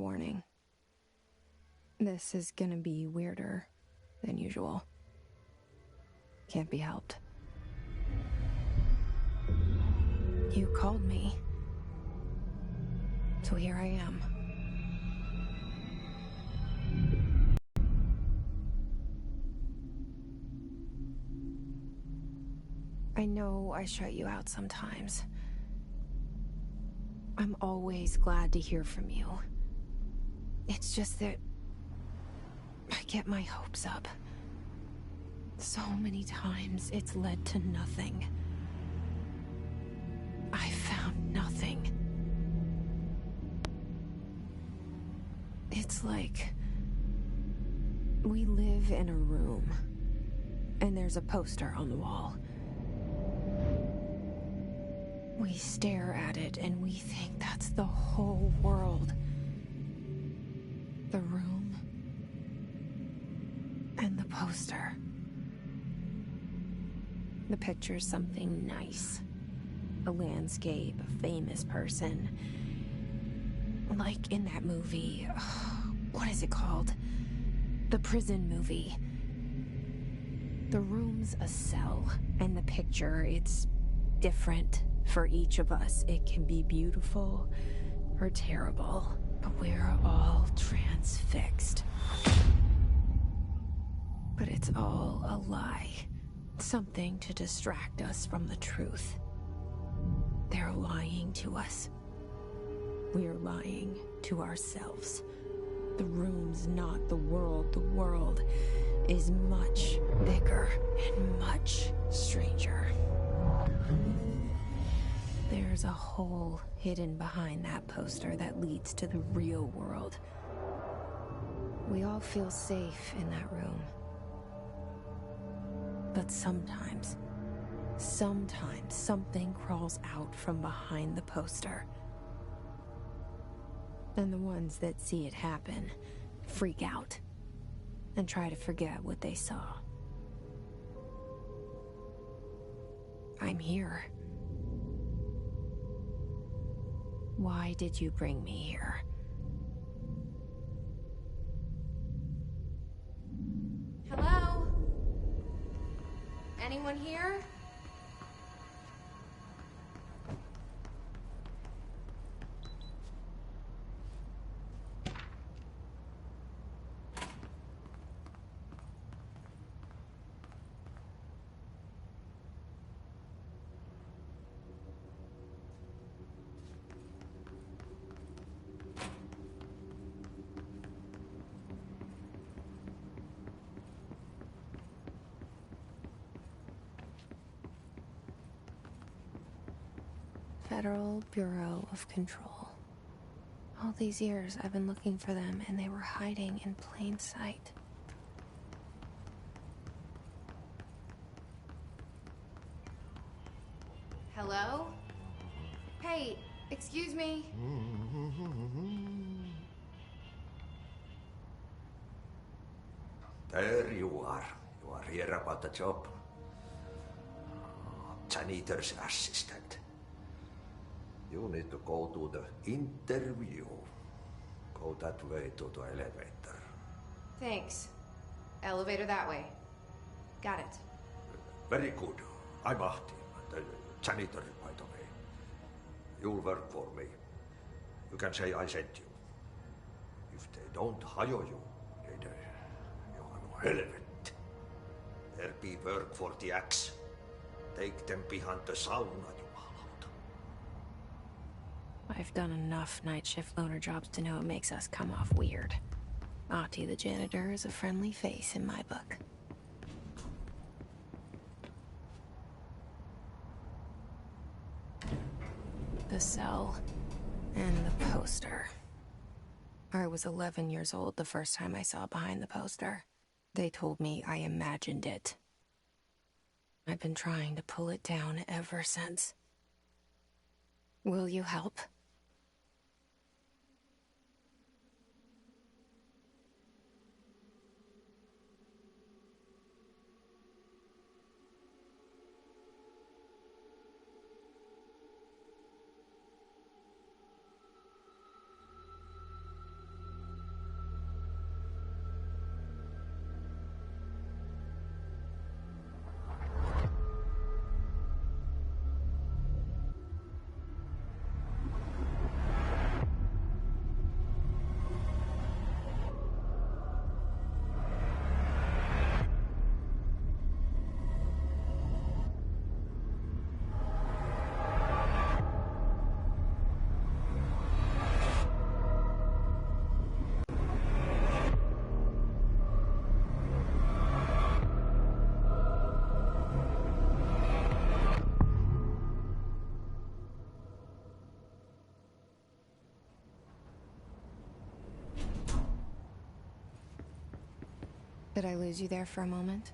warning. This is gonna be weirder than usual. Can't be helped. You called me. So here I am. I know I shut you out sometimes. I'm always glad to hear from you. It's just that I get my hopes up. So many times it's led to nothing. I found nothing. It's like we live in a room, and there's a poster on the wall. We stare at it and we think that's the whole world. The room and the poster. The picture's something nice. A landscape, a famous person. Like in that movie, what is it called? The prison movie. The room's a cell, and the picture, it's different for each of us. It can be beautiful or terrible, but we're all transfixed. But it's all a lie. Something to distract us from the truth. They're lying to us. We're lying to ourselves. The room's not the world. The world is much bigger and much stranger. There's a hole hidden behind that poster that leads to the real world. We all feel safe in that room. But sometimes something crawls out from behind the poster. And the ones that see it happen freak out and try to forget what they saw. I'm here. Why did you bring me here? Hello? Anyone here? Federal Bureau of Control. All these years I've been looking for them, and they were hiding in plain sight. Hello? Hey, excuse me. There you are. You are here about the job. Janitor's assistant. You need to go to the interview. Go that way to the elevator. Thanks. Elevator that way. Got it. Very good. I'm Ahti, the janitor, by the way. You'll work for me. You can say I sent you. If they don't hire you, then you are no relevant. There be work for the axe. Take them behind the sauna, you malauta. I've done enough night shift loner jobs to know it makes us come off weird. Ahti the janitor is a friendly face in my book. The cell and the poster. I was 11 years old the first time I saw behind the poster. They told me I imagined it. I've been trying to pull it down ever since. Will you help? Did I lose you there for a moment?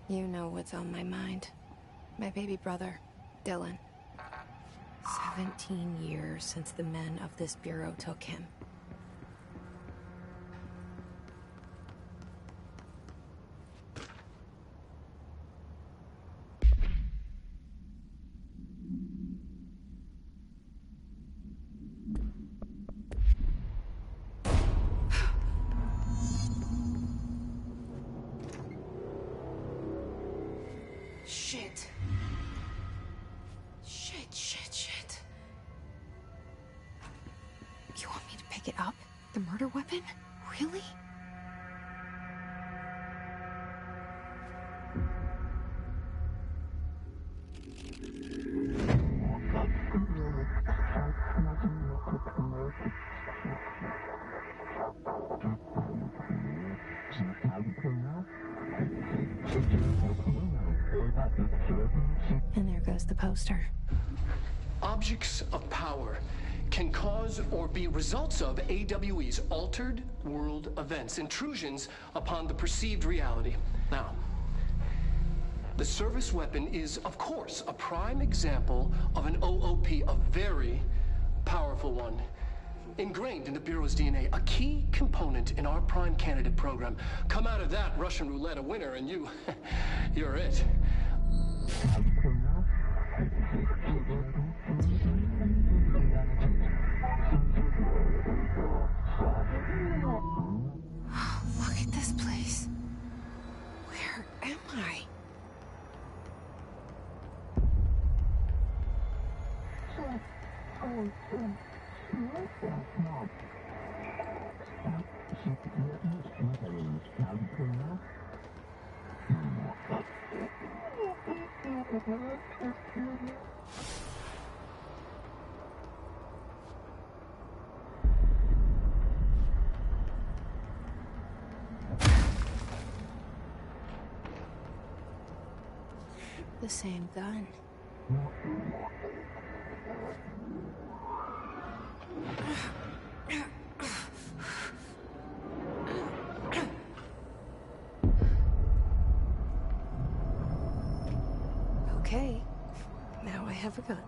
You know what's on my mind. My baby brother, Dylan. 17 years since the men of this bureau took him. Shit. Shit. You want me to pick it up? The murder weapon? Really? And there goes the poster. Objects of power can cause or be results of AWE's altered world events, intrusions upon the perceived reality. Now, the service weapon is, of course, a prime example of an OOP, a very powerful one. Ingrained in the Bureau's DNA, a key component in our prime candidate program. Come out of that Russian roulette a winner and you're it. Look at this place. Where am I? The same gun. Okay, now I have a gun.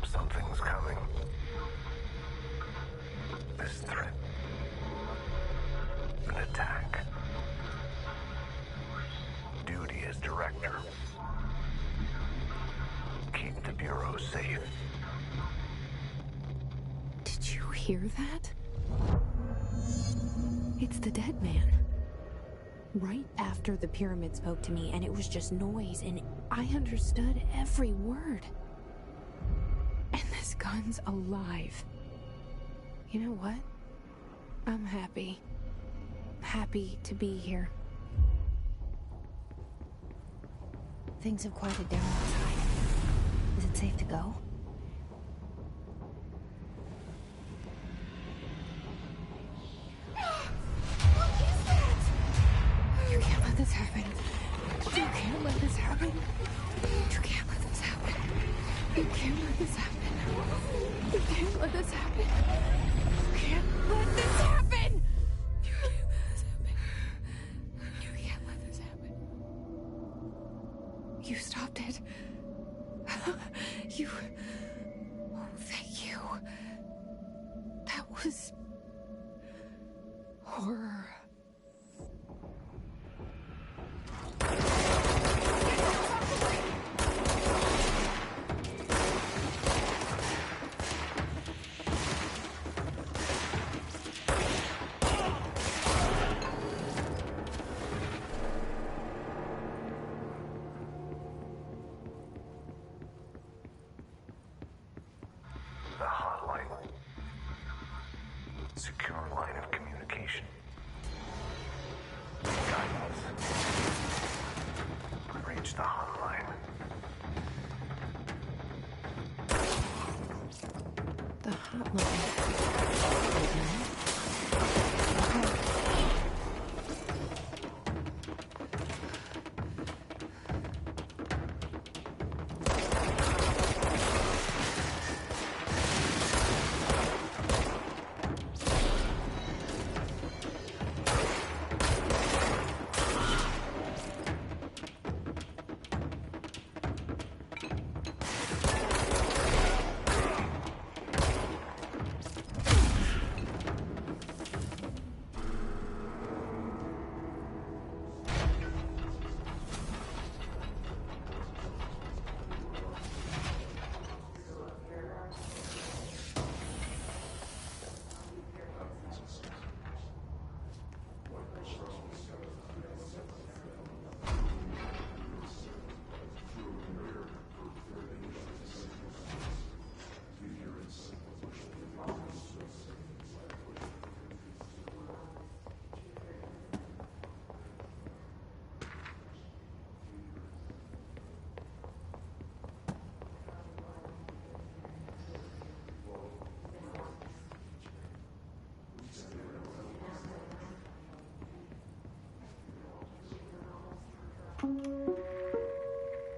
Something's coming. This threat. An attack. Duty as director. Keep the Bureau safe. Did you hear that? It's the dead man. Right after the pyramid spoke to me, and it was just noise, and I understood every word. And this gun's alive. You know what? I'm happy. Happy to be here. Things have quieted down outside. Is it safe to go? can't let this happen. You can't let this happen. You can't let this happen. You can't let this happen. You can't let this happen. You can't let this happen. You can't let this happen. You stopped it. You... Oh, thank you. That was... horror. The hotline. Secure line of communication. Guidance. Reach the hotline. The hotline.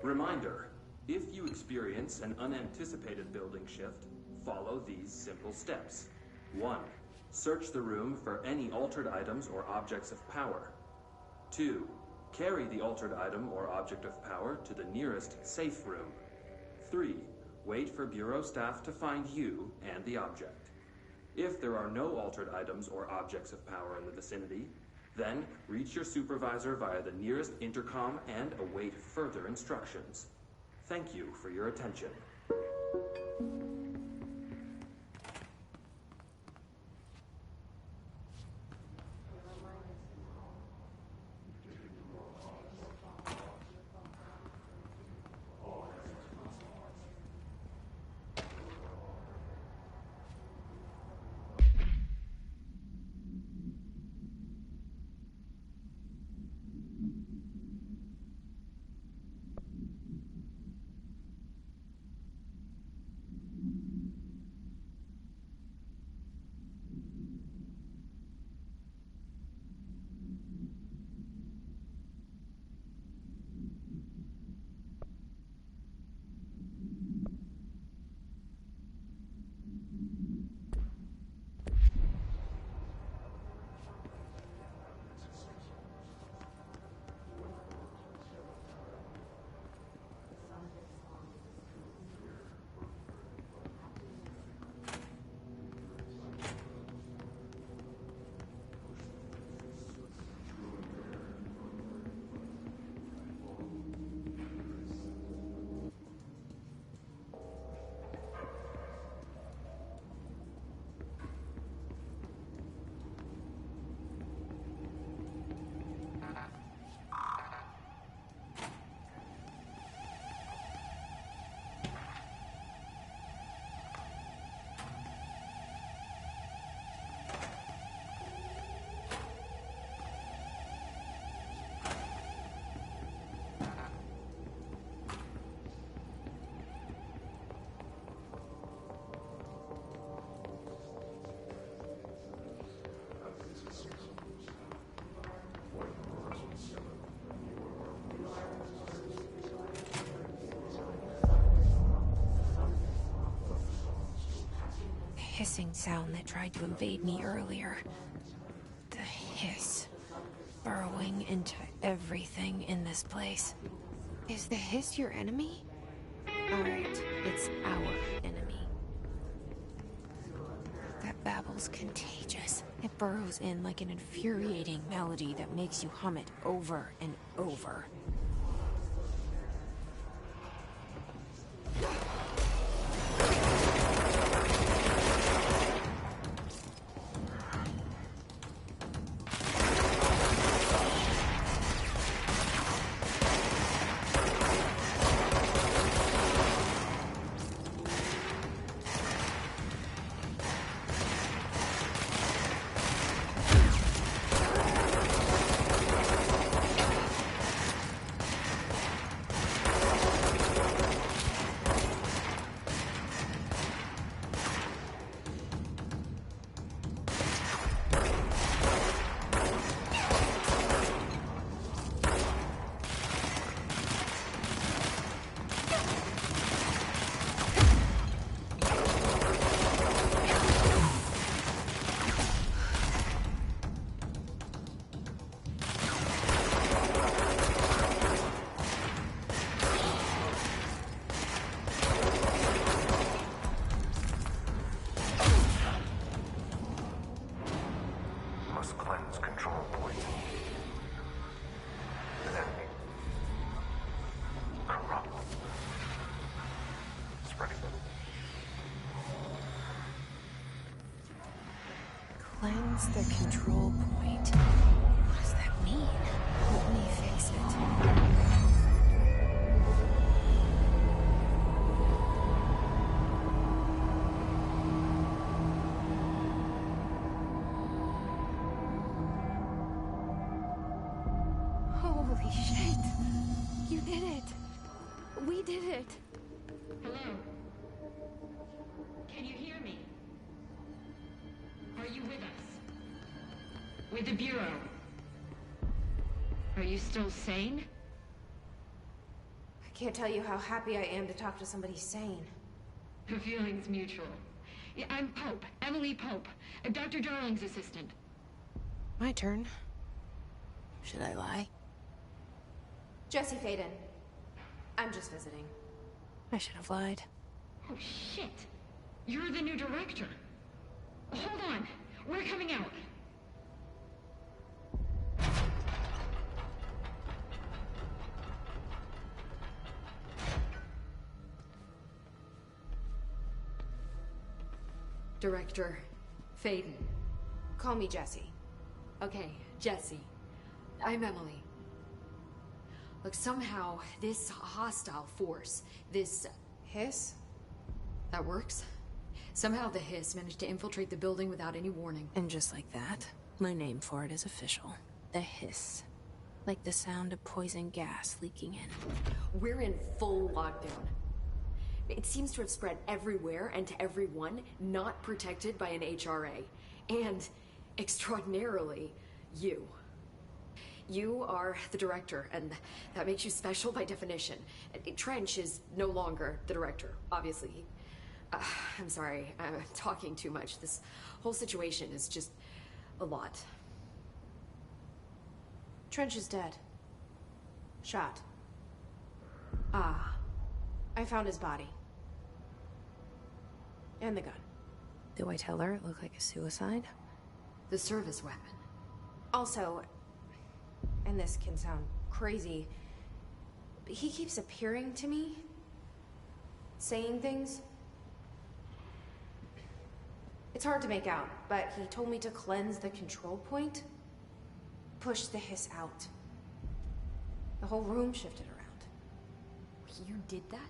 Reminder, if you experience an unanticipated building shift, follow these simple steps. 1. Search the room for any altered items or objects of power. 2. Carry the altered item or object of power to the nearest safe room. 3. Wait for Bureau staff to find you and the object. If there are no altered items or objects of power in the vicinity, then reach your supervisor via the nearest intercom and await further instructions. Thank you for your attention. hissing sound that tried to invade me earlier. The hiss. Burrowing into everything in this place. Is the hiss your enemy? Alright, it's our enemy. That babble's contagious. It burrows in like an infuriating melody that makes you hum it over and over. Must cleanse control point. Then corrupt. Spreading. Cleanse the control point. What does that mean? Let me fix it. Holy shit! You did it! We did it! Hello? Can you hear me? Are you with us? With the Bureau? Are you still sane? I can't tell you how happy I am to talk to somebody sane. The feeling's mutual. Yeah, I'm Pope, Emily Pope, Dr. Darling's assistant. My turn. Should I lie? Jesse Faden. I'm just visiting. I should have lied. Oh, shit. You're the new director. Hold on. We're coming out. Director Faden. Call me Jesse. Okay, Jesse. I'm Emily. Look, somehow this hostile force, this... Hiss? that works? Somehow the hiss managed to infiltrate the building without any warning. And just like that, my name for it is official. The hiss. Like the sound of poison gas leaking in. We're in full lockdown. It seems to have spread everywhere and to everyone not protected by an HRA. And, extraordinarily, you. You are the director, and that makes you special by definition. Trench is no longer the director, obviously. I'm sorry, I'm talking too much. This whole situation is just a lot. Trench is dead. Shot. Ah. I found his body. And the gun. Do I tell her it looked like a suicide? The service weapon. Also, and this can sound crazy, but he keeps appearing to me. Saying things. It's hard to make out, but he told me to cleanse the control point. Push the hiss out. The whole room shifted around. You did that?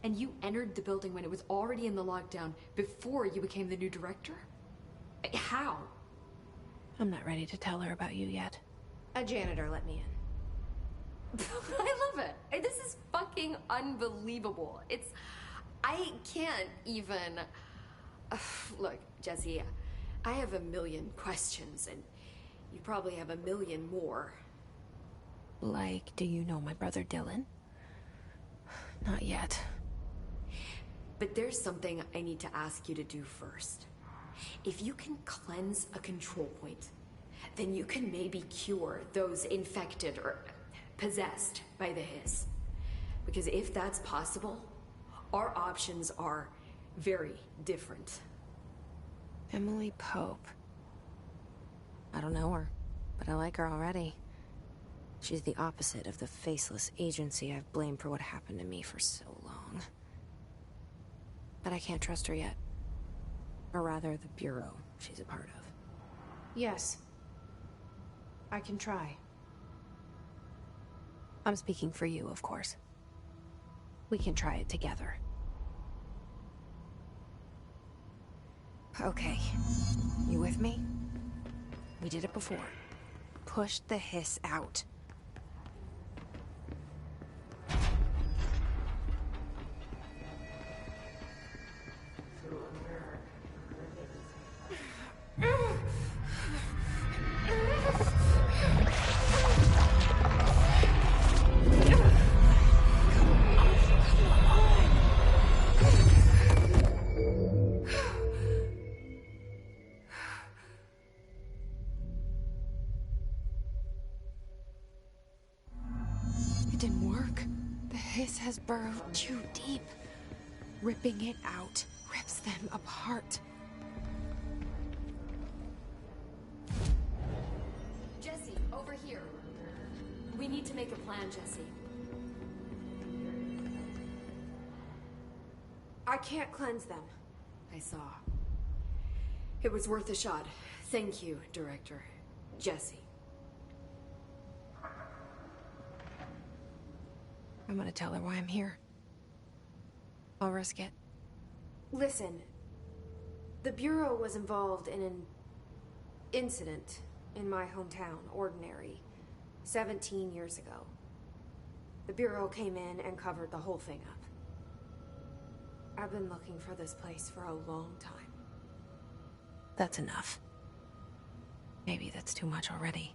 And you entered the building when it was already in the lockdown before you became the new director? How? I'm not ready to tell her about you yet. A janitor let me in. I love it. This is fucking unbelievable. I can't even... Look, Jesse, I have a million questions, and you probably have a million more. Like, do you know my brother Dylan? Not yet. But there's something I need to ask you to do first. If you can cleanse a control point, then you can maybe cure those infected or possessed by the Hiss. Because if that's possible, our options are very different. Emily Pope. I don't know her, but I like her already. She's the opposite of the faceless agency I've blamed for what happened to me for so long. But I can't trust her yet. Or rather, the Bureau she's a part of. Yes. I can try. I'm speaking for you, of course. We can try it together. Okay. You with me? We did it before. Push the Hiss out. Has burrowed too deep. Ripping it out rips them apart. Jesse, over here. We need to make a plan, Jesse. I can't cleanse them. I saw. It was worth a shot. Thank you, Director. Jesse. I'm gonna tell her why I'm here. I'll risk it. Listen, the Bureau was involved in an incident in my hometown, Ordinary, 17 years ago. The Bureau came in and covered the whole thing up. I've been looking for this place for a long time. That's enough. Maybe that's too much already.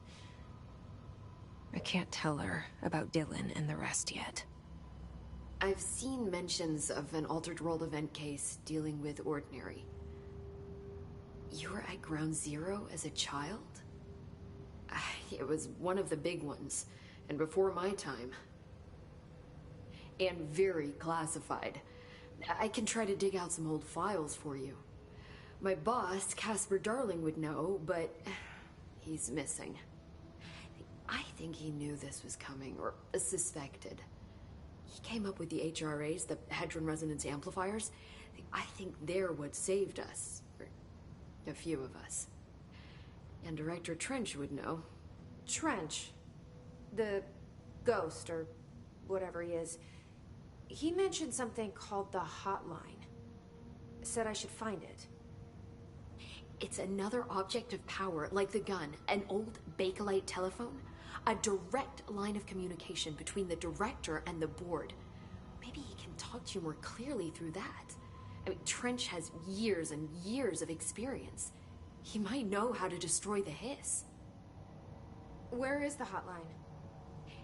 I can't tell her about Dylan and the rest yet. I've seen mentions of an Altered World event case dealing with Ordinary. You were at Ground Zero as a child? It was one of the big ones, and before my time. And very classified. I can try to dig out some old files for you. My boss, Casper Darling, would know, but he's missing. I think he knew this was coming, or suspected. He came up with the HRAs, the Hadron Resonance Amplifiers. I think they're what saved us. Or a few of us. And Director Trench would know. Trench? The ghost, or whatever he is. He mentioned something called the Hotline. Said I should find it. It's another object of power, like the gun, an old Bakelite telephone. A direct line of communication between the Director and the Board. Maybe he can talk to you more clearly through that. I mean, Trench has years and years of experience. He might know how to destroy the Hiss. Where is the hotline?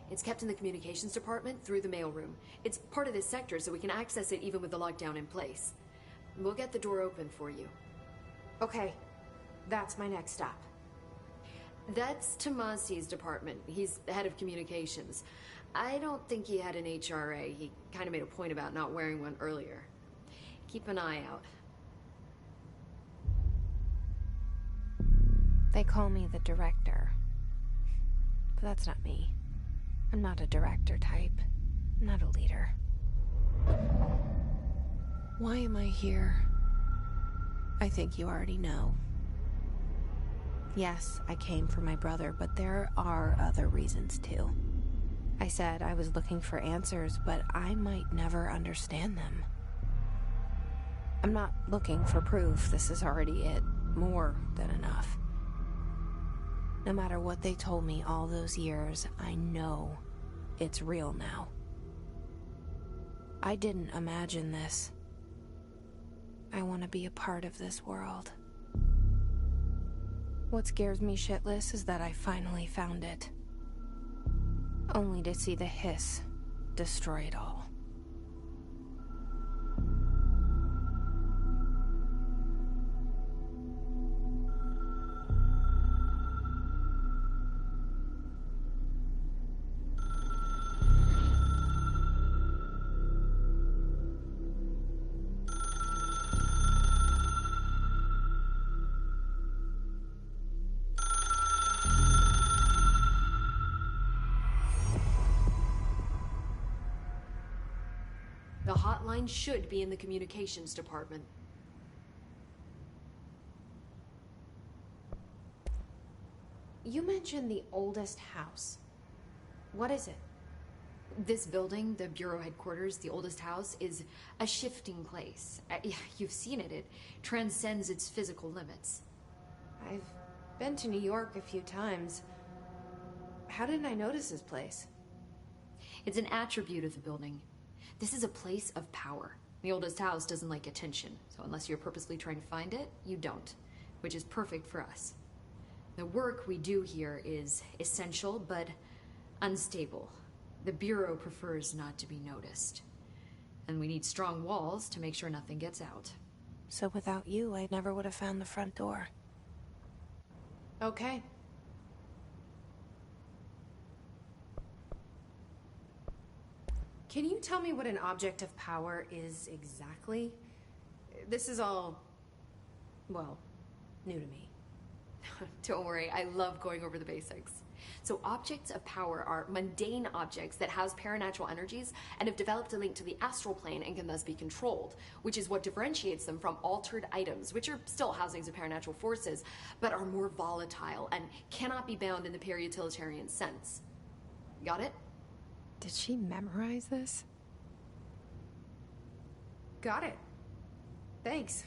It's kept in the communications department through the mailroom. It's part of this sector, so we can access it even with the lockdown in place. We'll get the door open for you. Okay, that's my next stop. That's Tomasi's department. He's the head of communications. I don't think he had an HRA. He kind of made a point about not wearing one earlier. Keep an eye out. They call me the Director. But that's not me. I'm not a director type. I'm not a leader. Why am I here? I think you already know. Yes, I came for my brother, but there are other reasons too. I said I was looking for answers, but I might never understand them. I'm not looking for proof. This is already it. More than enough. No matter what they told me all those years, I know it's real now. I didn't imagine this. I want to be a part of this world. What scares me shitless is that I finally found it. Only to see the Hiss destroy it all. The hotline should be in the communications department. You mentioned the oldest house. What is it? This building, the Bureau headquarters, the oldest house, is a shifting place. Yeah, you've seen it. It transcends its physical limits. I've been to New York a few times. How didn't I notice this place? It's an attribute of the building. This is a place of power. The oldest house doesn't like attention, so unless you're purposely trying to find it, you don't, which is perfect for us. The work we do here is essential, but unstable. The Bureau prefers not to be noticed. And we need strong walls to make sure nothing gets out. So without you, I never would have found the front door. Okay. Can you tell me what an object of power is exactly? This is all, well, new to me. Don't worry, I love going over the basics. So objects of power are mundane objects that house paranatural energies and have developed a link to the astral plane and can thus be controlled, which is what differentiates them from altered items, which are still housings of paranatural forces, but are more volatile and cannot be bound in the pure utilitarian sense. Got it? Did she memorize this? Got it. Thanks.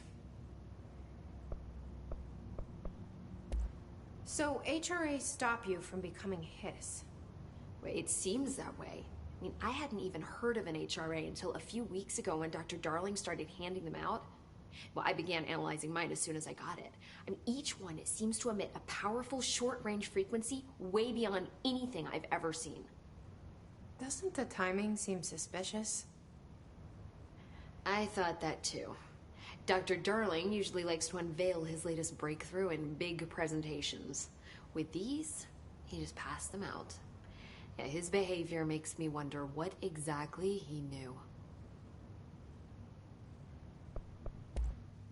So, HRA stop you from becoming Hiss? Well, it seems that way. I mean, I hadn't even heard of an HRA until a few weeks ago when Dr. Darling started handing them out. Well, I began analyzing mine as soon as I got it. I mean, each one seems to emit a powerful short-range frequency way beyond anything I've ever seen. Doesn't the timing seem suspicious? I thought that too. Dr. Darling usually likes to unveil his latest breakthrough in big presentations. With these, he just passed them out. Yeah, his behavior makes me wonder what exactly he knew.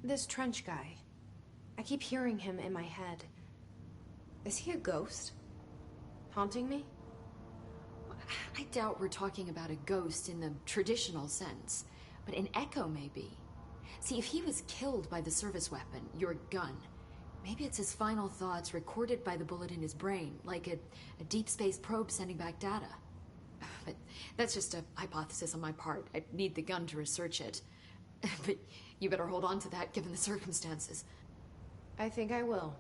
This Trench guy. I keep hearing him in my head. Is he a ghost? Haunting me? I doubt we're talking about a ghost in the traditional sense, but an echo maybe. See, if he was killed by the service weapon, your gun, maybe it's his final thoughts recorded by the bullet in his brain, like a deep space probe sending back data. But that's just a hypothesis on my part. I need the gun to research it. But you better hold on to that given the circumstances. I think I will.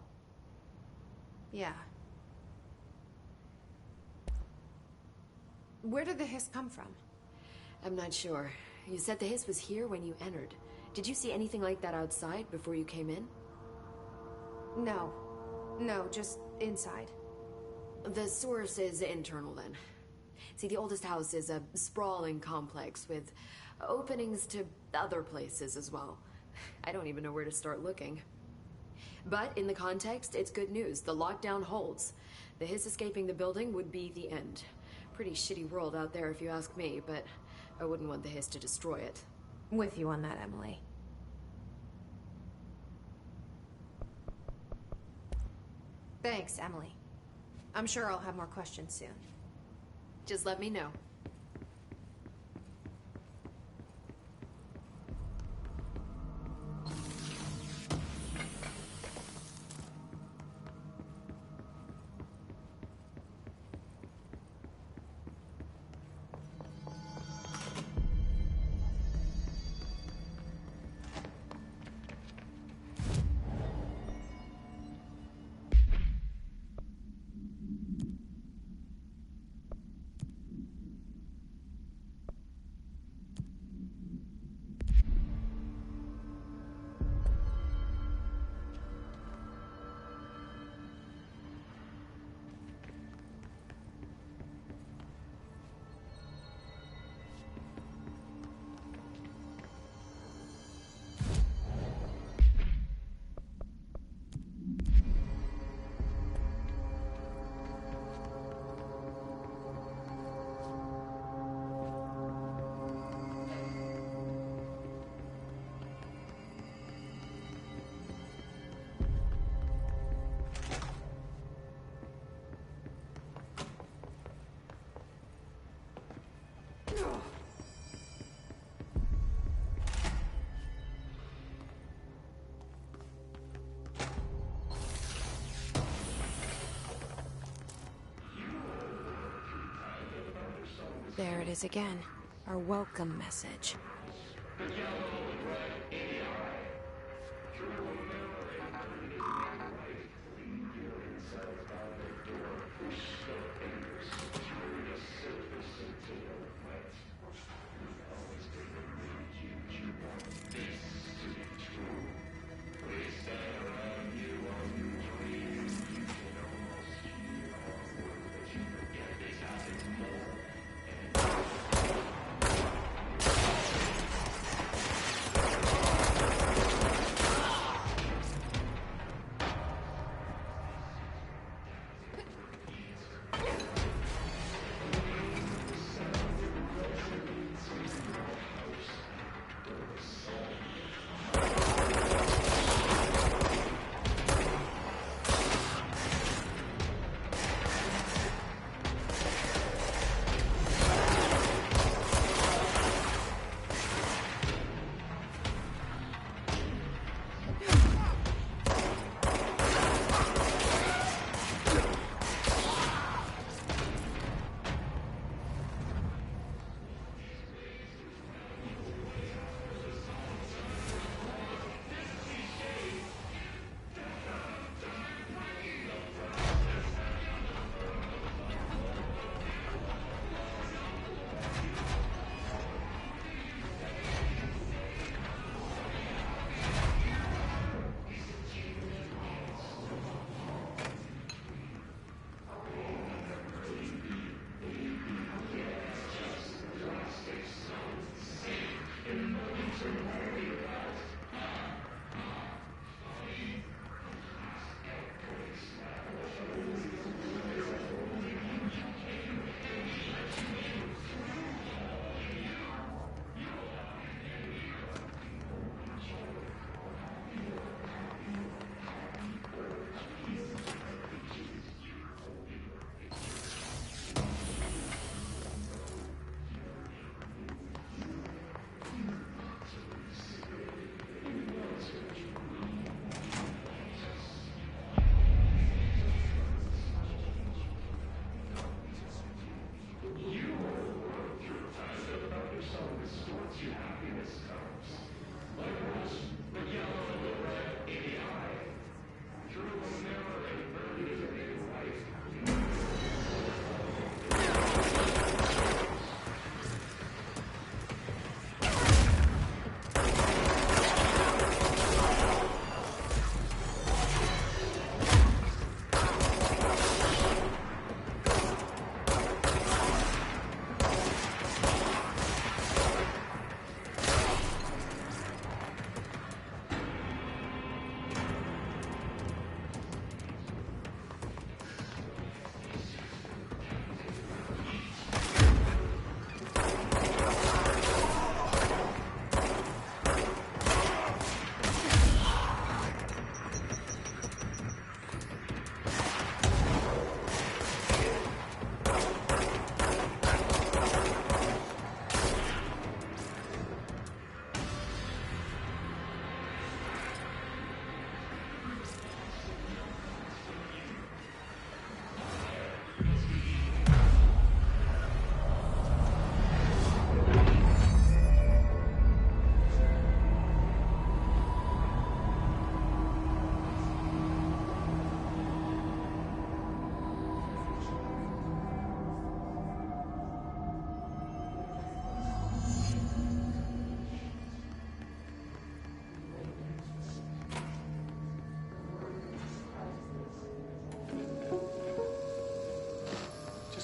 Yeah. Where did the hiss come from? I'm not sure. You said the hiss was here when you entered. Did you see anything like that outside before you came in? No. No, just inside. The source is internal then. See, the oldest house is a sprawling complex with openings to other places as well. I don't even know where to start looking. But in the context, it's good news. The lockdown holds. The hiss escaping the building would be the end. Pretty shitty world out there if you ask me, but I wouldn't want the hiss to destroy it. With you on that, Emily. Thanks, Emily. I'm sure I'll have more questions soon. Just let me know. There it is again. Our welcome message.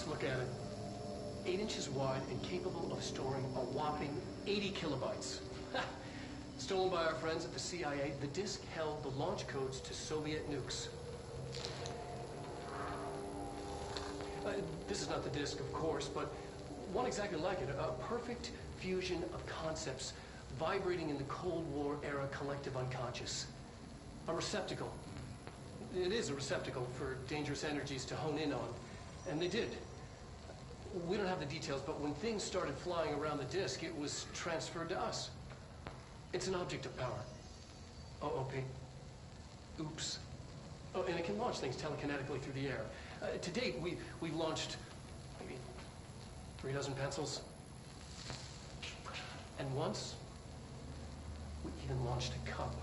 Look at it. 8 inches wide and capable of storing a whopping 80 kilobytes. Stolen by our friends at the CIA, the disk held the launch codes to Soviet nukes. This is not the disk, of course, but one exactly like it. A perfect fusion of concepts vibrating in the Cold War era collective unconscious. A receptacle. It is a receptacle for dangerous energies to hone in on. And they did. We don't have the details, but when things started flying around the disk, it was transferred to us. It's an object of power. OP. Oops. Oh, and it can launch things telekinetically through the air. To date, we've launched maybe 3 dozen pencils. And once, we even launched a cup.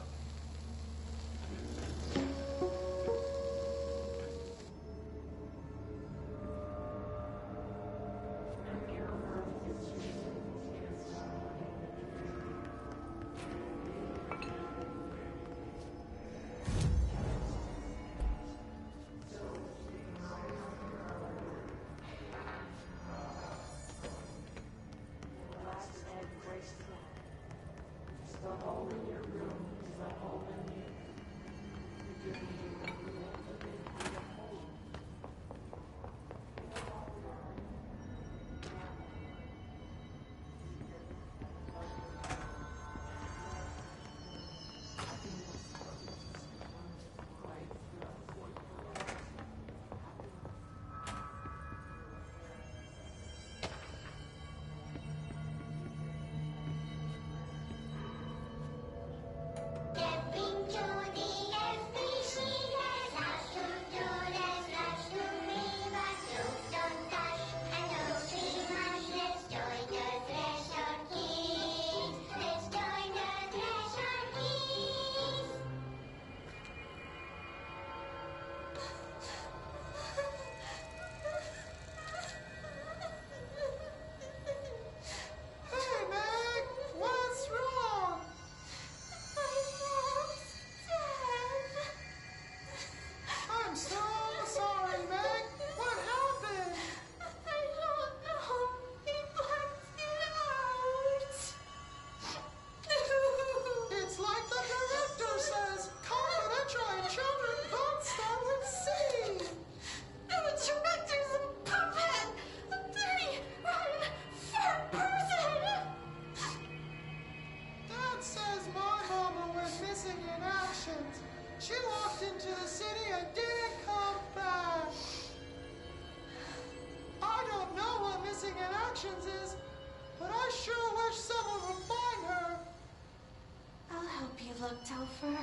Look, Topher.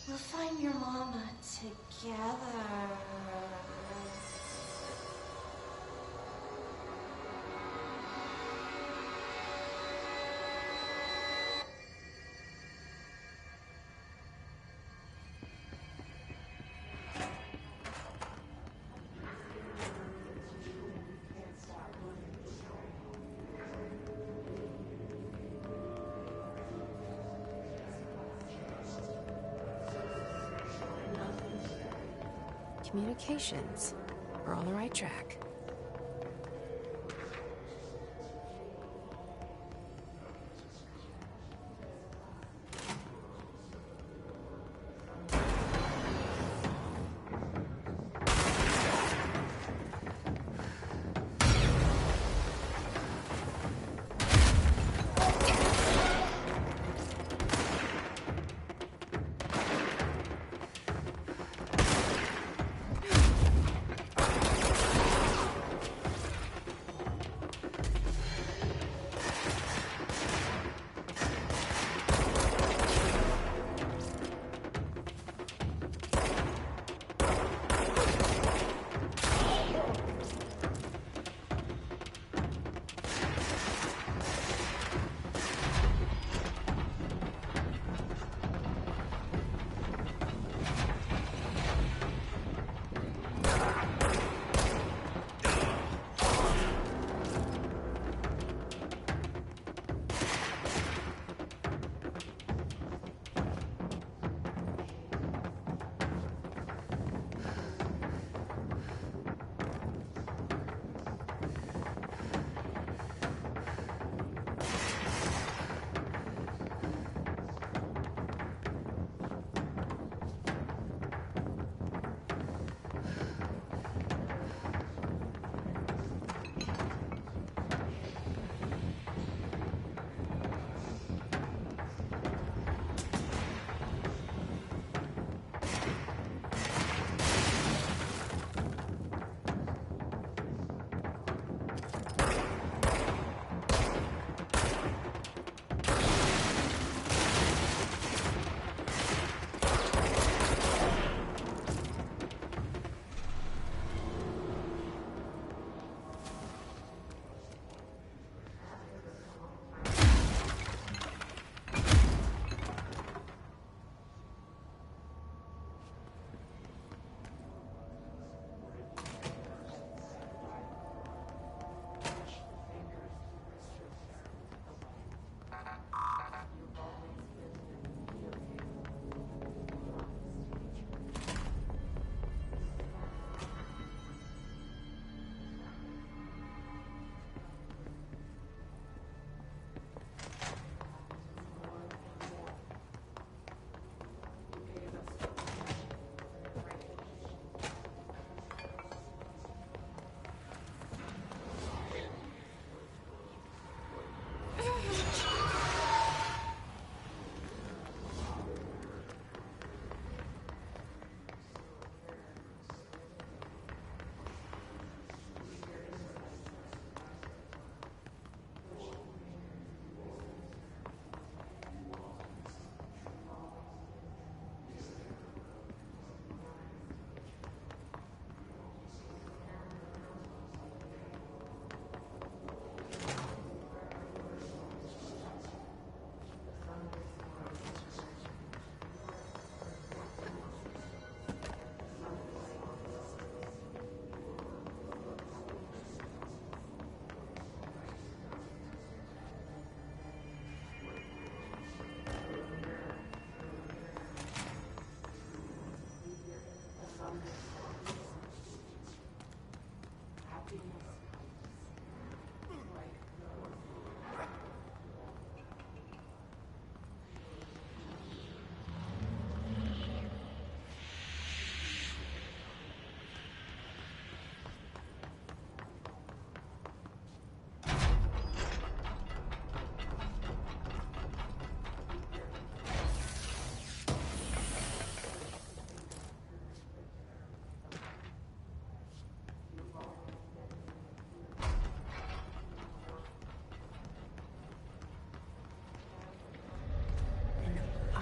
We'll find your mama together. Communications. We're on the right track.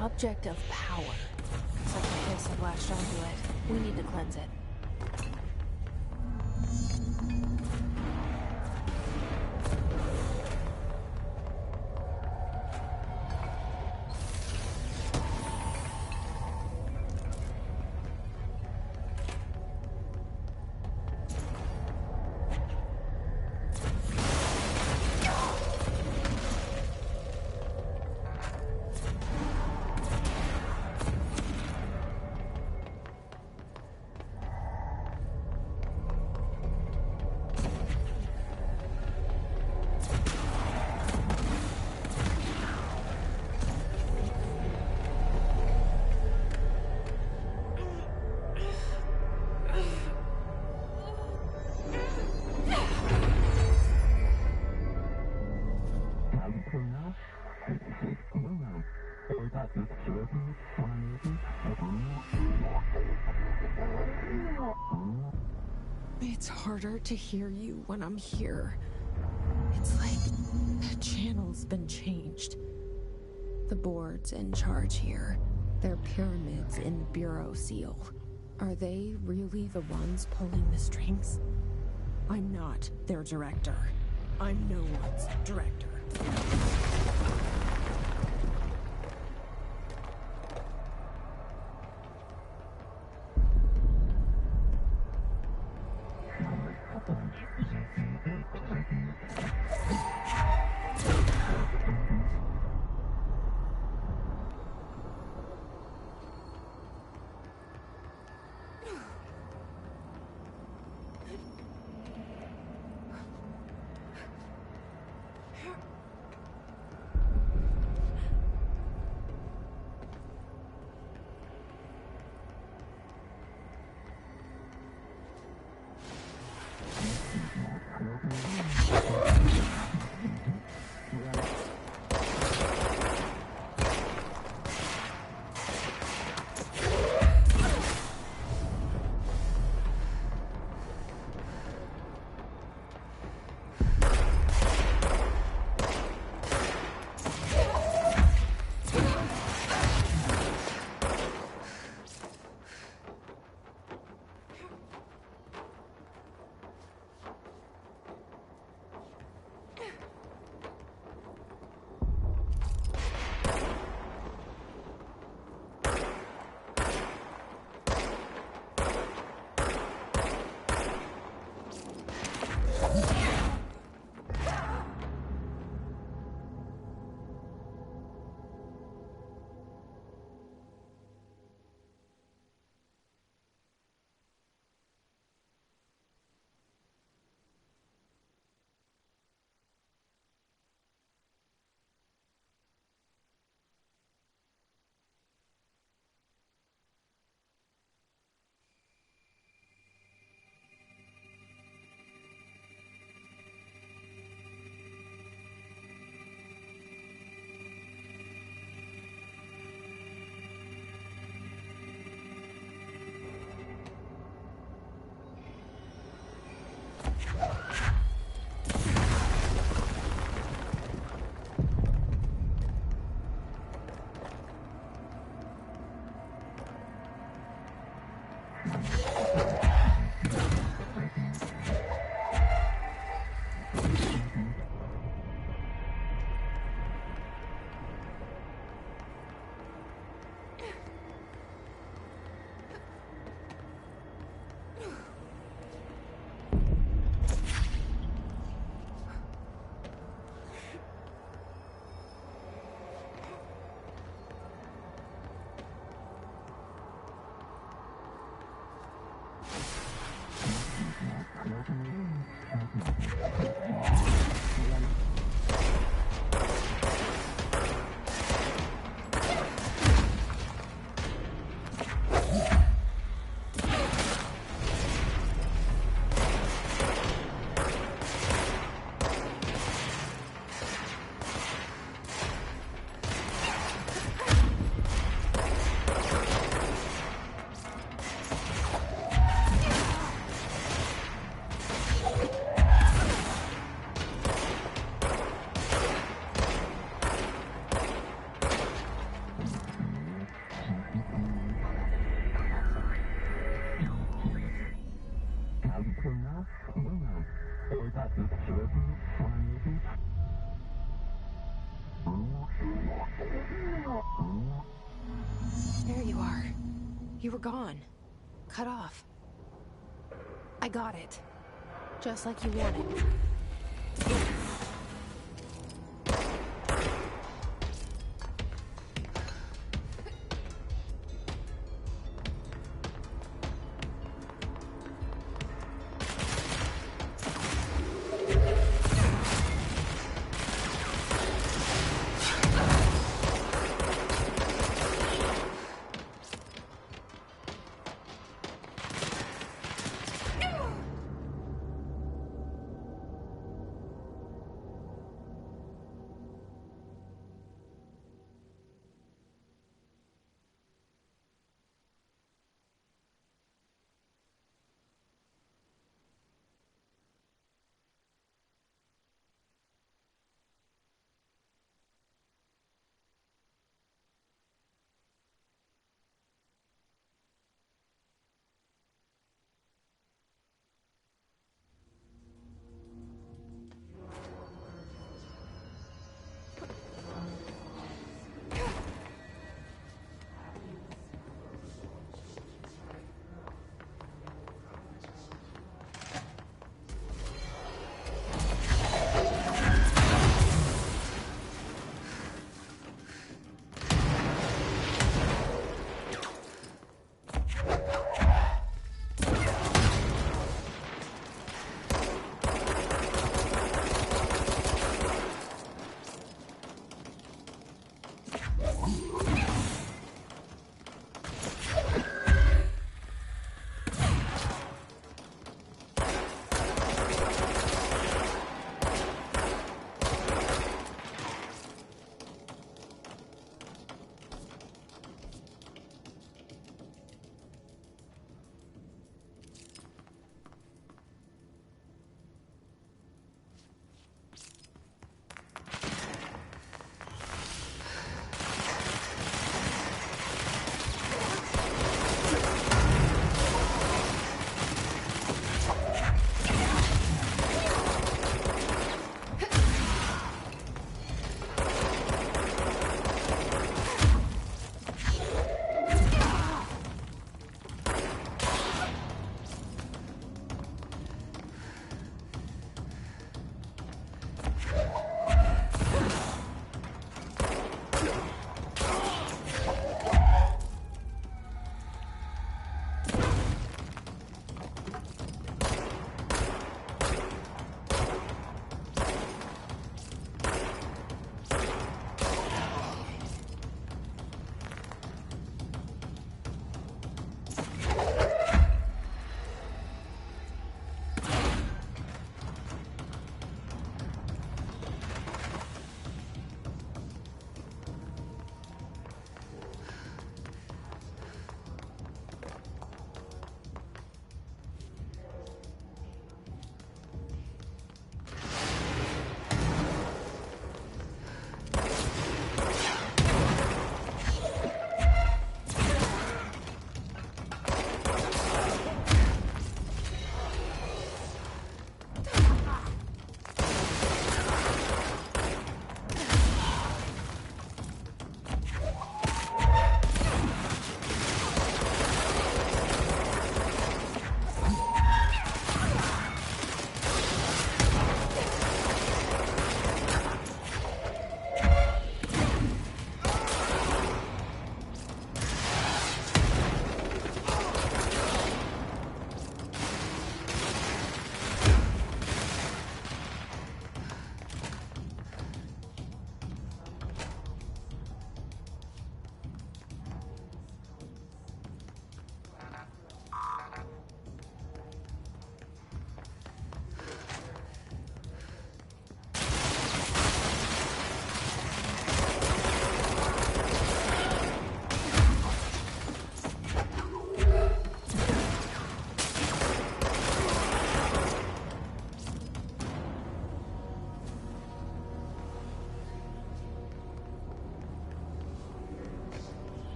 object of power. Something Hiss have latched onto it. We need to cleanse it. It's harder to hear you when I'm here. It's like the channel's been changed. The board's in charge here. They're pyramids in the Bureau seal. Are they really the ones pulling the strings? I'm not their director. I'm no one's director. There you are. You were gone. Cut off. I got it. Just like you wanted.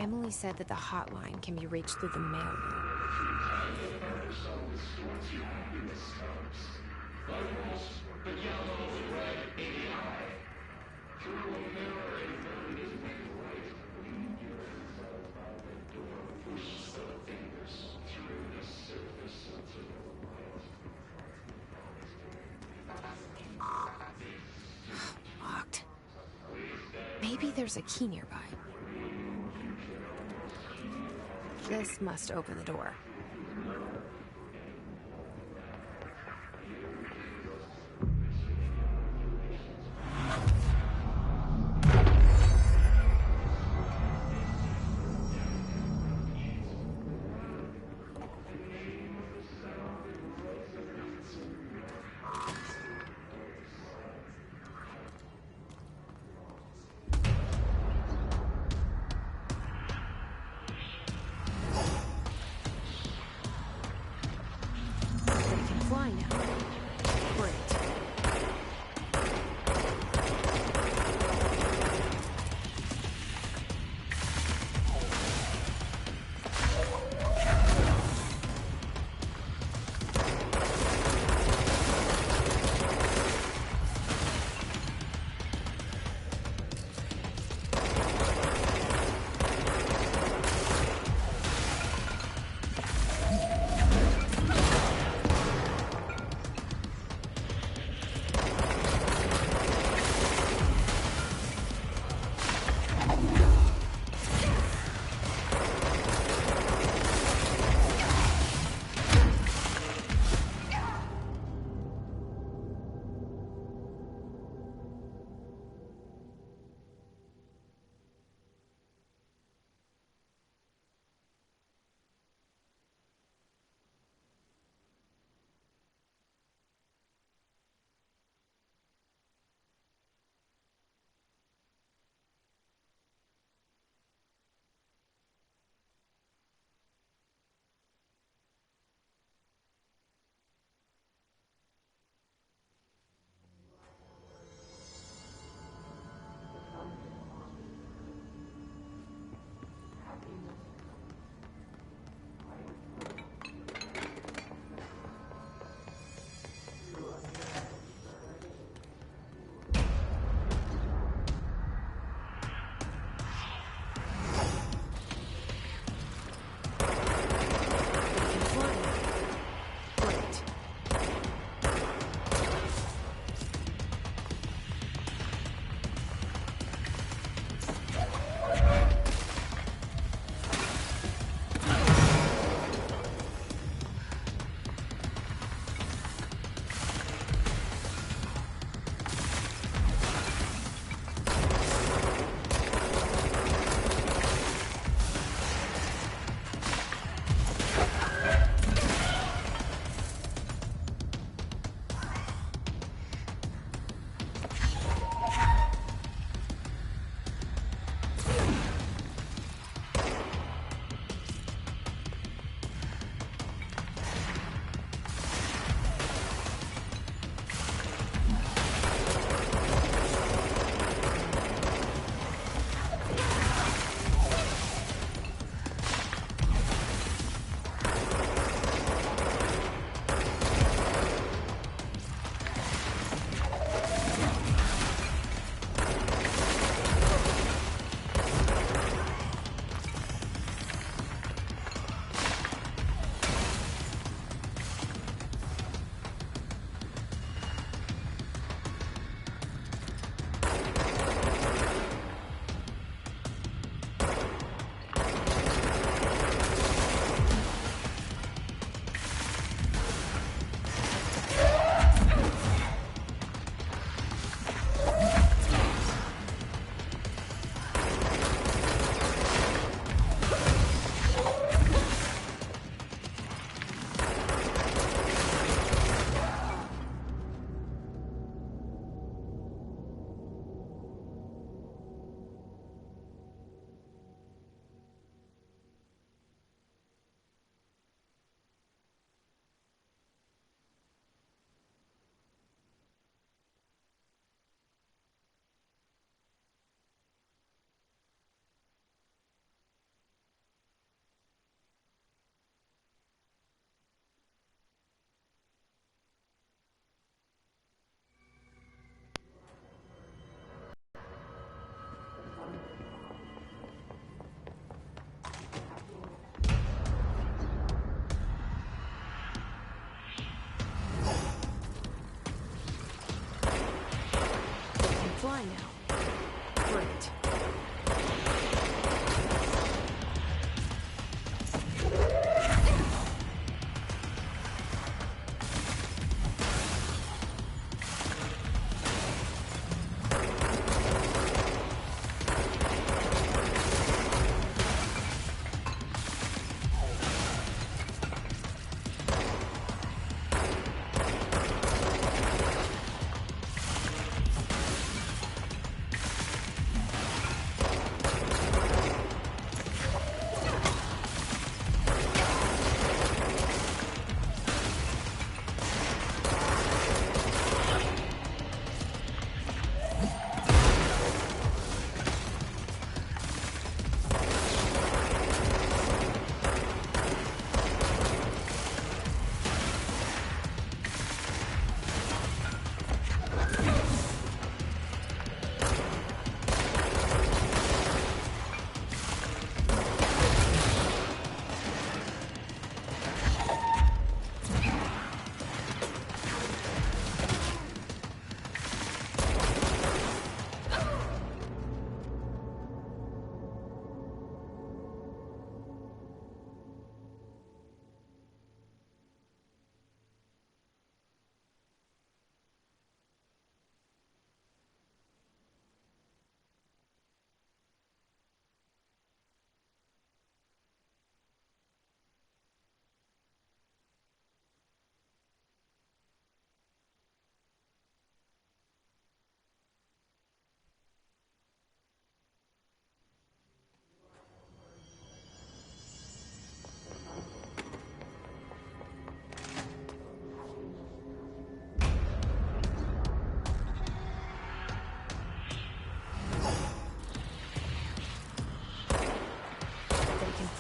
Emily said that the hotline can be reached through the mail. Locked. Maybe there's a key nearby. This must open the door.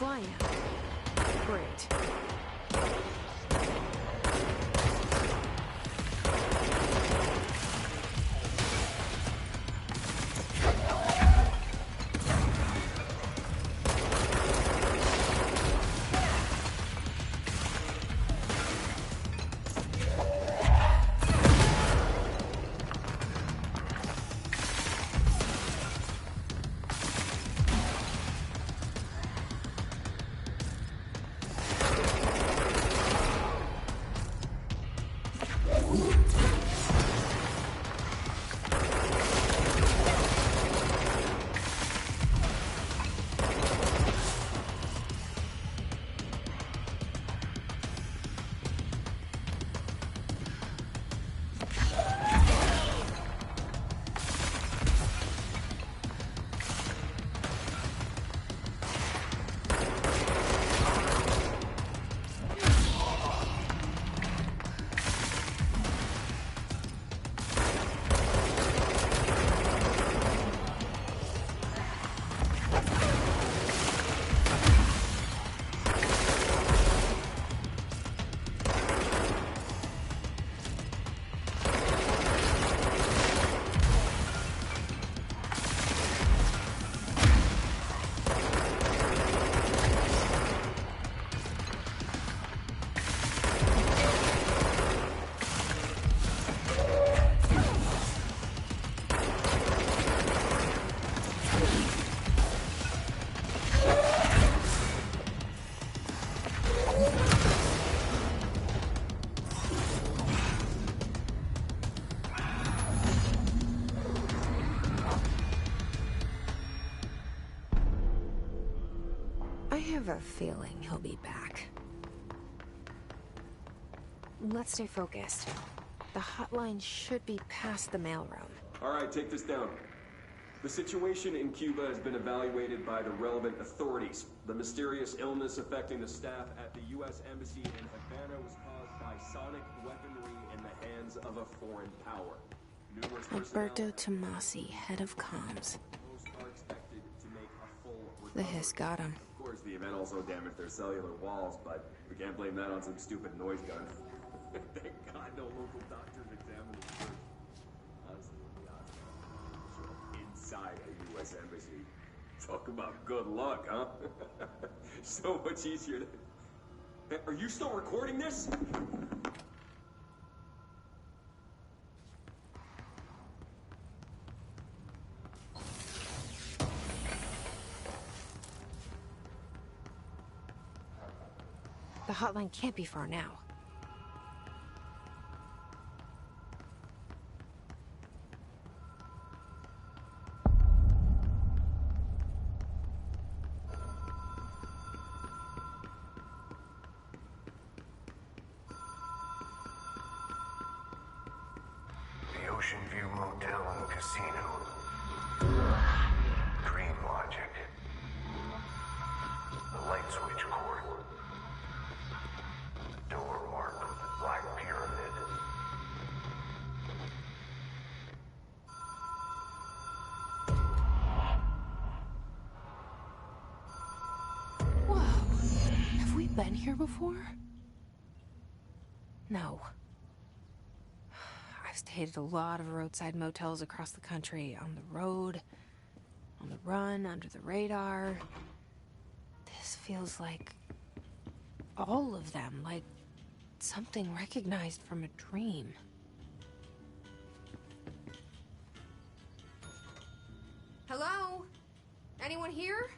fly now. Great. I have a feeling he'll be back. Let's stay focused. The hotline should be past the mailroom. Alright, take this down. The situation in Cuba has been evaluated by the relevant authorities. The mysterious illness affecting the staff at the U.S. Embassy in Havana was caused by sonic weaponry in the hands of a foreign power. Numerous Alberto Tomasi, head of comms. are expected to make a full recovery. The hiss got him. Of course, the event also damaged their cellular walls, but we can't blame that on some stupid noise gun. Thank God no local doctors examined the church. Honestly, the odds show up inside a U.S. embassy. Talk about good luck, huh? So much easier to... Hey, are you still recording this? The hotline can't be far now. The Ocean View Motel and Casino. Dream Logic. The light switch cord. The door marked with the Black Pyramid. Whoa. Have we been here before? No. I've stayed at a lot of roadside motels across the country, on the road, on the run, under the radar. This feels like all of them, like something recognized from a dream. Hello? Anyone here?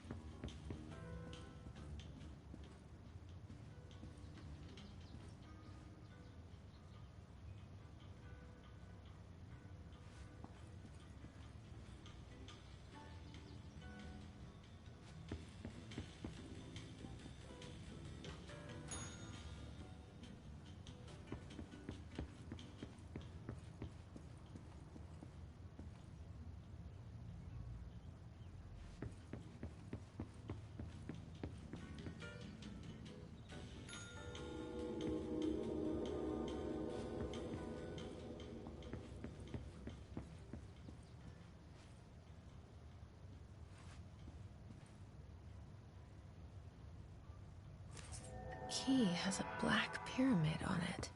key has a black pyramid on it.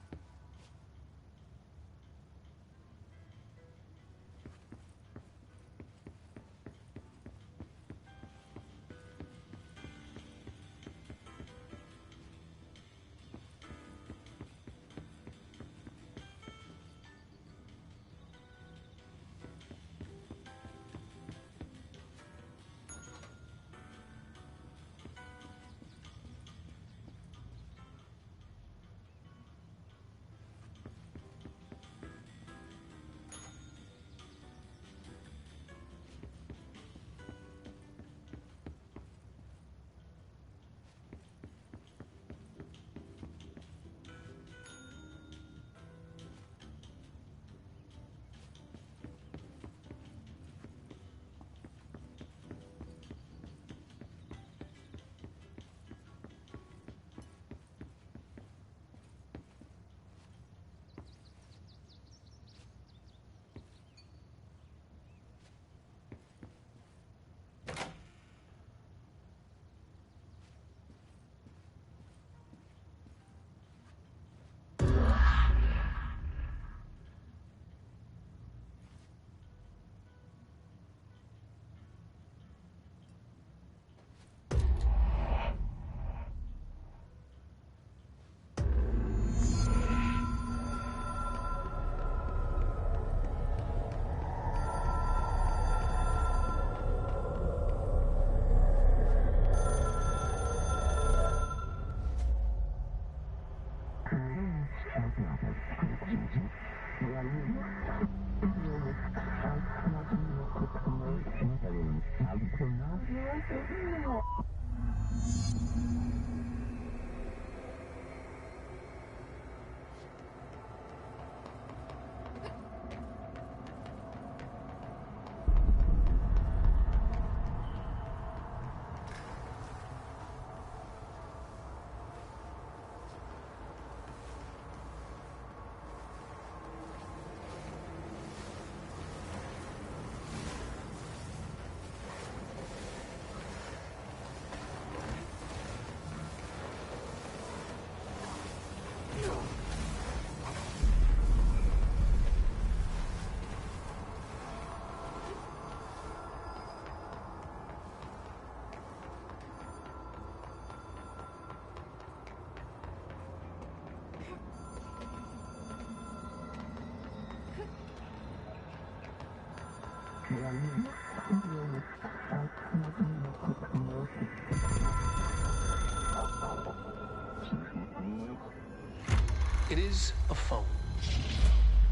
It is a phone.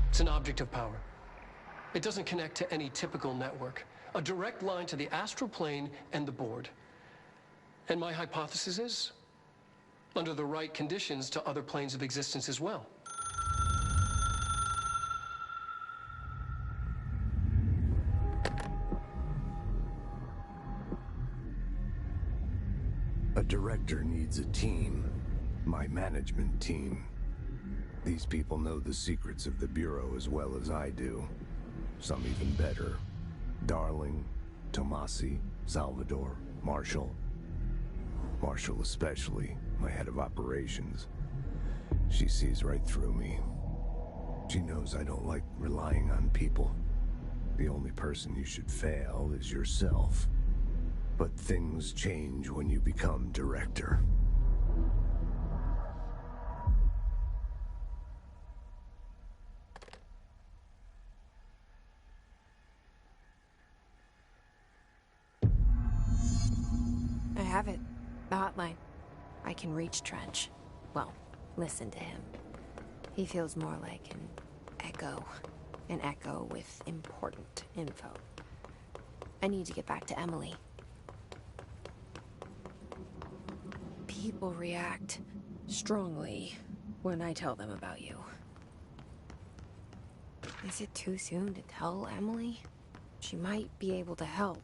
It's an object of power. It doesn't connect to any typical network. A direct line to the astral plane and the board. And my hypothesis is, under the right conditions, to other planes of existence as well. A director needs a team. My management team. These people know the secrets of the Bureau as well as I do. Some even better. Darling, Tomasi, Salvador, Marshall. Marshall especially, my head of operations. She sees right through me. She knows I don't like relying on people. The only person you should fail is yourself. But things change when you become director. I have it. The hotline. I can reach Trench. Well, listen to him. He feels more like an echo. An echo with important info. I need to get back to Emily. People react strongly when I tell them about you. Is it too soon to tell Emily? She might be able to help.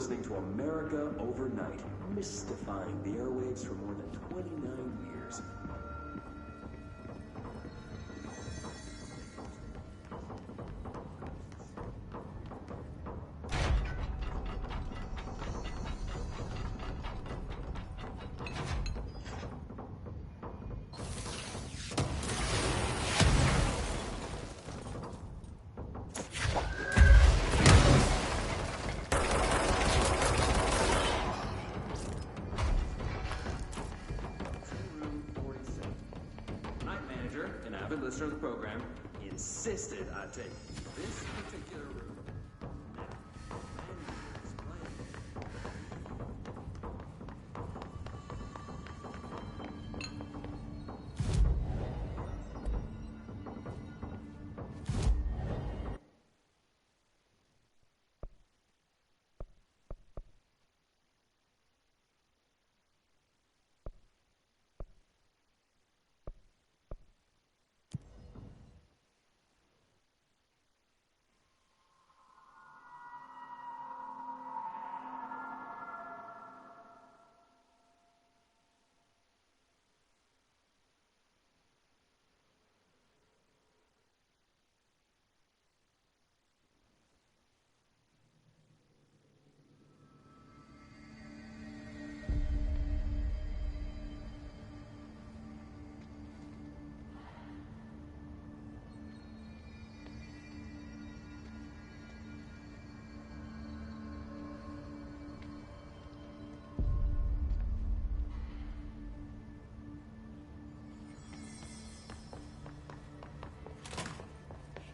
listening to America Overnight, mystifying the airwaves for more than 29 years. Listener of the program insisted I take this particular room.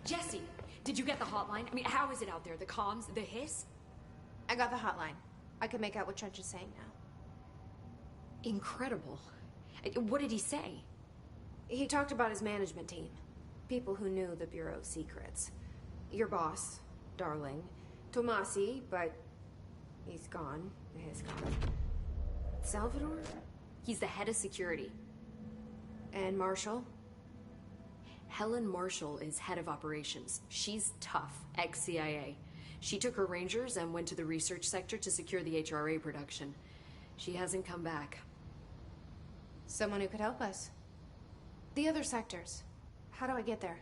Jesse, did you get the hotline? I mean, how is it out there? The comms? The hiss? I got the hotline. I can make out what Trench is saying now. Incredible. What did he say? He talked about his management team. People who knew the Bureau's secrets. Your boss, Darling. Tomasi, but he's gone. He's gone. Salvador? He's the head of security. And Marshall? Helen Marshall is head of operations. She's tough, ex-CIA. She took her Rangers and went to the research sector to secure the HRA production. She hasn't come back. Someone who could help us. The other sectors. How do I get there?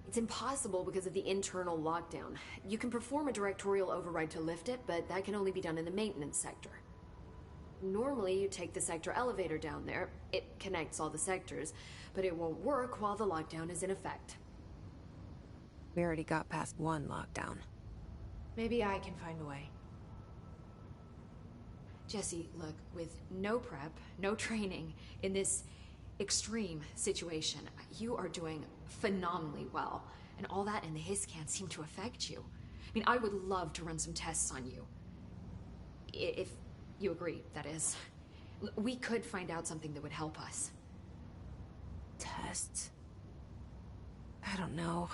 It's impossible because of the internal lockdown. You can perform a directorial override to lift it, but that can only be done in the maintenance sector. Normally, you take the sector elevator down there. It connects all the sectors, but it won't work while the lockdown is in effect. We already got past one lockdown. Maybe I can find a way. Jesse, look, with no prep, no training, in this extreme situation, you are doing phenomenally well. And all that and the hiss can't seem to affect you. I mean, I would love to run some tests on you. If you agree, that is. We could find out something that would help us. Tests? I don't know.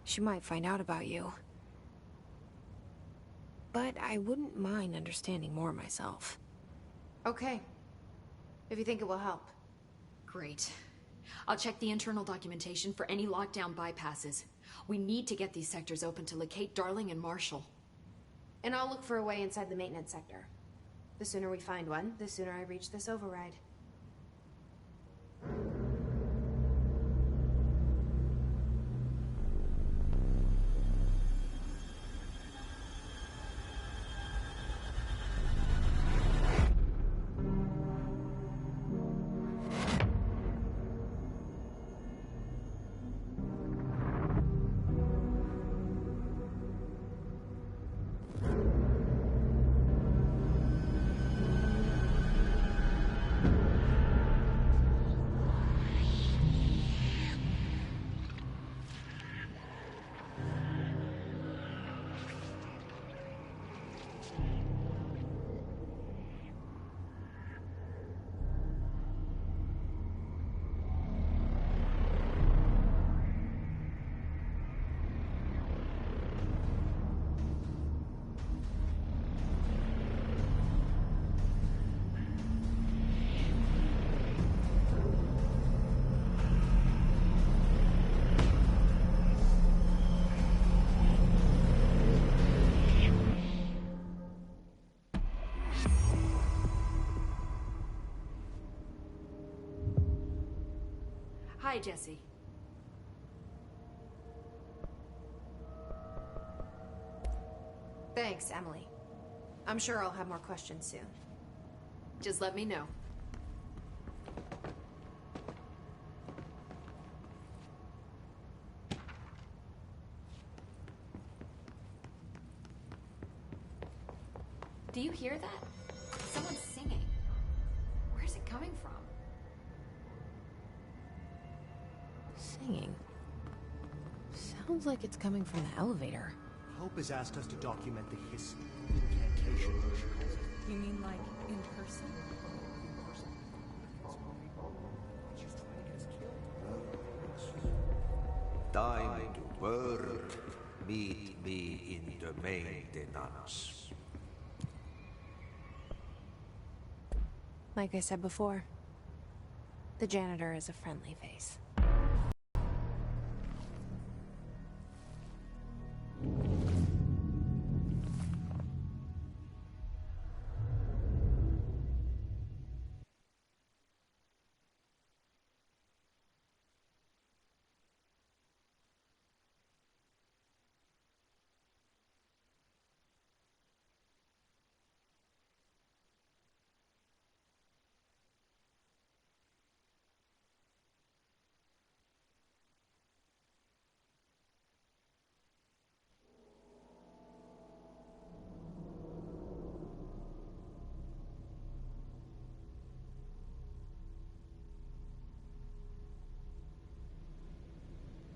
She might find out about you. But I wouldn't mind understanding more myself. Okay. If you think it will help. Great. I'll check the internal documentation for any lockdown bypasses. We need to get these sectors open to locate Darling and Marshall. And I'll look for a way inside the maintenance sector. The sooner we find one, the sooner I reach this override. Bye, Jesse. Thanks, Emily. I'm sure I'll have more questions soon. Just let me know. Do you hear that? Someone's singing. Where's it coming from? Singing. Sounds like it's coming from the elevator. Hope has asked us to document the hiss incantation, she calls it. You mean like in person? Time to work. Meet me in the maintenance. Like I said before, the janitor is a friendly face.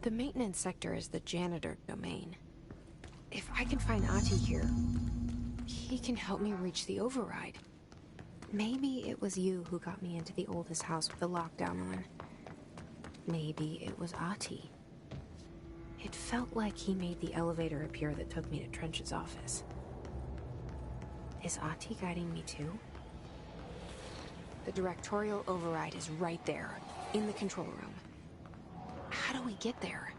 The maintenance sector is the janitor domain. If I can find Ahti here, he can help me reach the override. Maybe it was you who got me into the oldest house with the lockdown on. Maybe it was Ahti. It felt like he made the elevator appear that took me to Trench's office. Is Ahti guiding me too? The directorial override is right there, in the control room. How do we get there?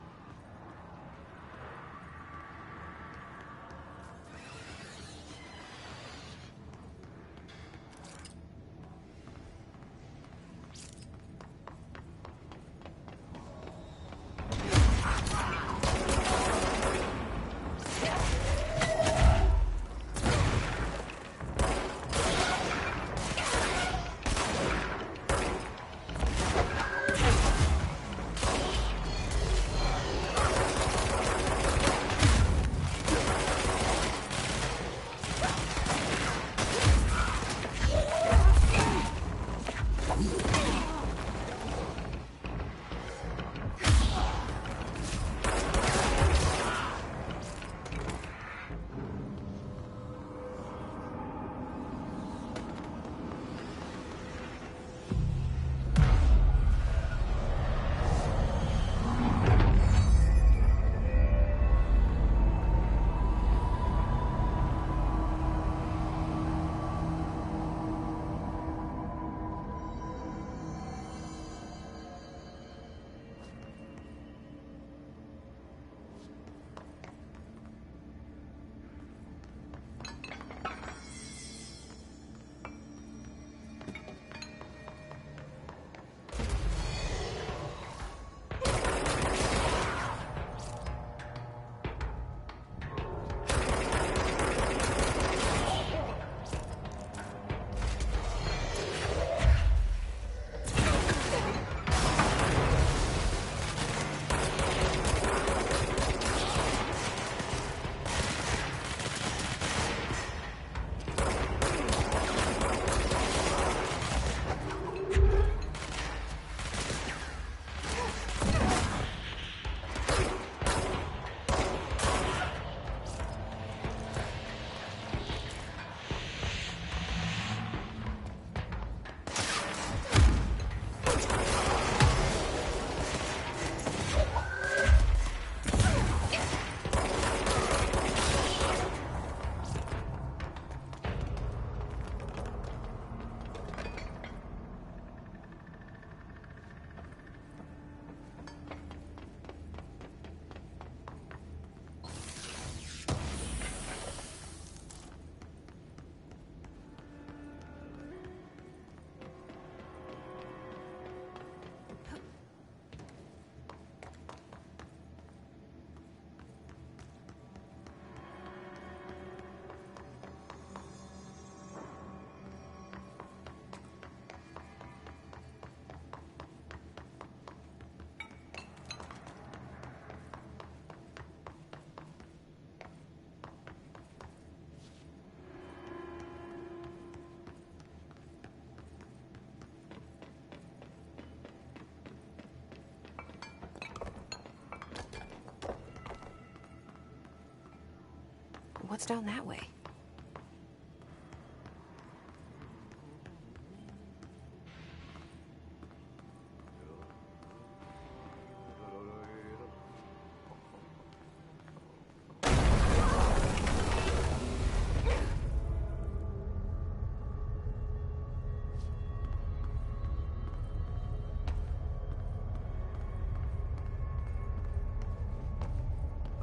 What's down that way?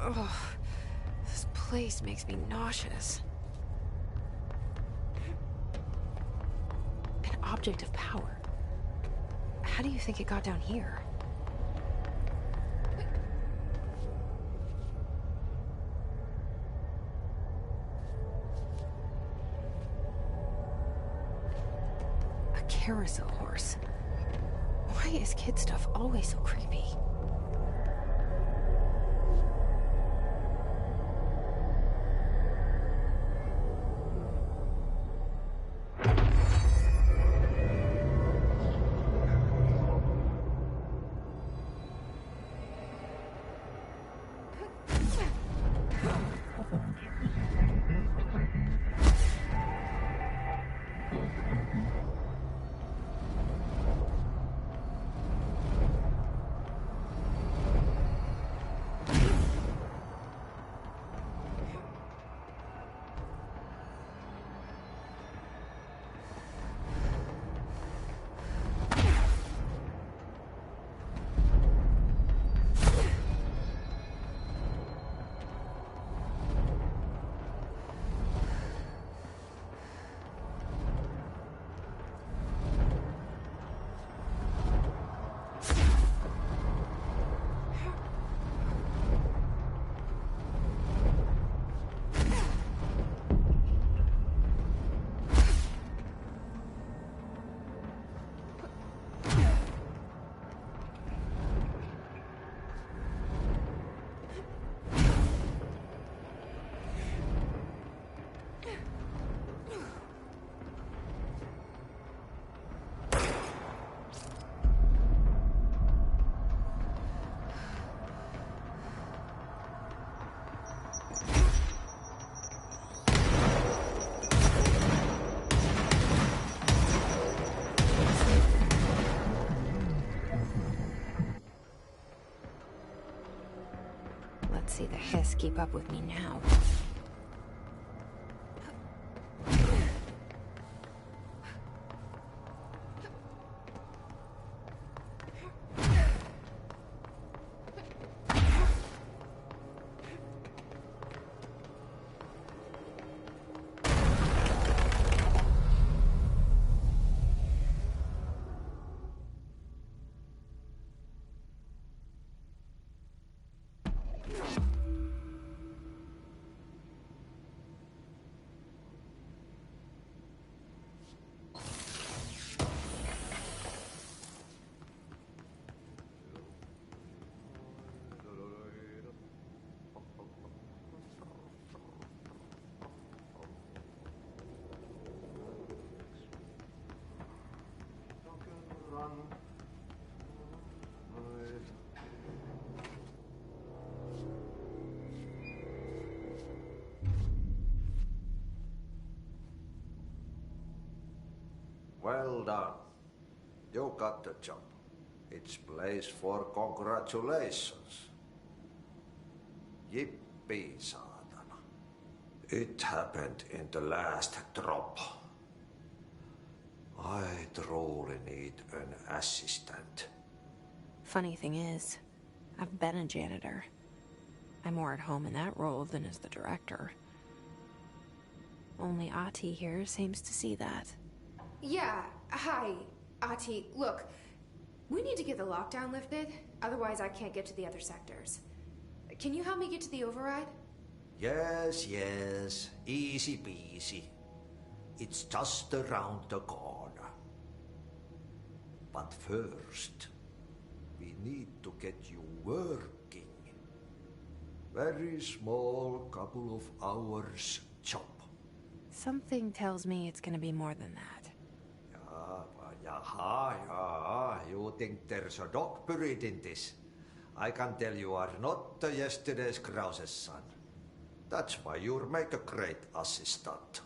Oh, this place makes me nauseous. An object of power. How do you think it got down here? A carousel horse. Why is kid stuff always so creepy? Let's see the hiss keep up with me now. Well done. You got the job. It's place for congratulations. Yippee, saatana. It happened in the last drop. I truly need an assistant. Funny thing is, I've been a janitor. I'm more at home in that role than as the director. Only Ahti here seems to see that. Yeah, hi, Ahti. Look, we need to get the lockdown lifted, otherwise I can't get to the other sectors. Can you help me get to the override? Yes, yes. Easy peasy. It's just around the corner. But first, we need to get you working. Very small, couple of hours job. Something tells me it's gonna be more than that. Yeah. You think there's a dog buried in this? I can tell you are not yesterday's Krause's son. That's why you'll make a great assistant.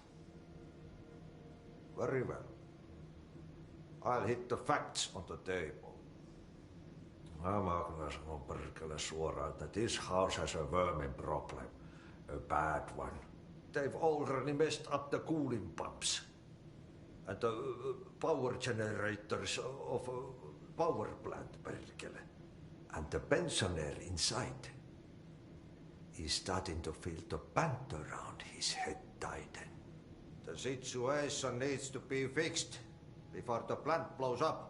Very well. I'll hit the facts on the table. Mä kyllä sanon perkele suoraan, that this house has a vermin problem. A bad one. They've already messed up the cooling pumps. And the power generators of a power plant, perkele. And the pensioner inside is starting to feel the band around his head tighten. The situation needs to be fixed before the plant blows up.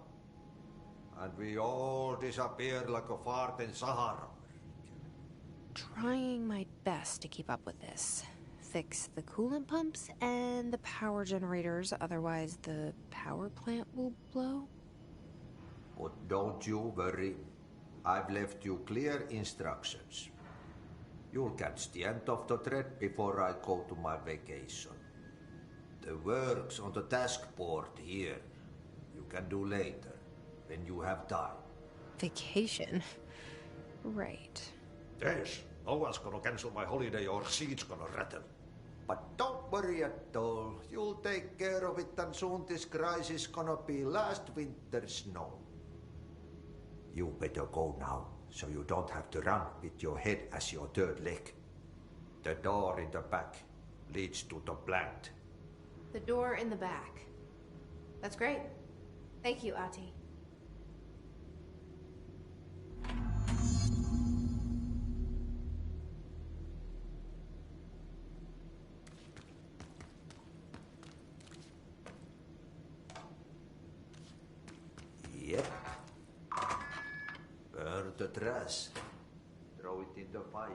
And we all disappear like a fart in Sahara. Trying my best to keep up with this. Fix the coolant pumps and the power generators, otherwise the power plant will blow. But don't you worry. I've left you clear instructions. You'll catch the end of the thread before I go to my vacation. The work's on the task board here. You can do later, when you have time. Vacation? Right. Yes, no one's gonna cancel my holiday or seat's gonna rattle. But don't worry at all. You'll take care of it and soon this crisis gonna be last winter's snow. You better go now, so you don't have to run with your head as your third leg. The door in the back leads to the plant. The door in the back. That's great. Thank you, Ahti. Yep. Burn the trash. Throw it in the fire.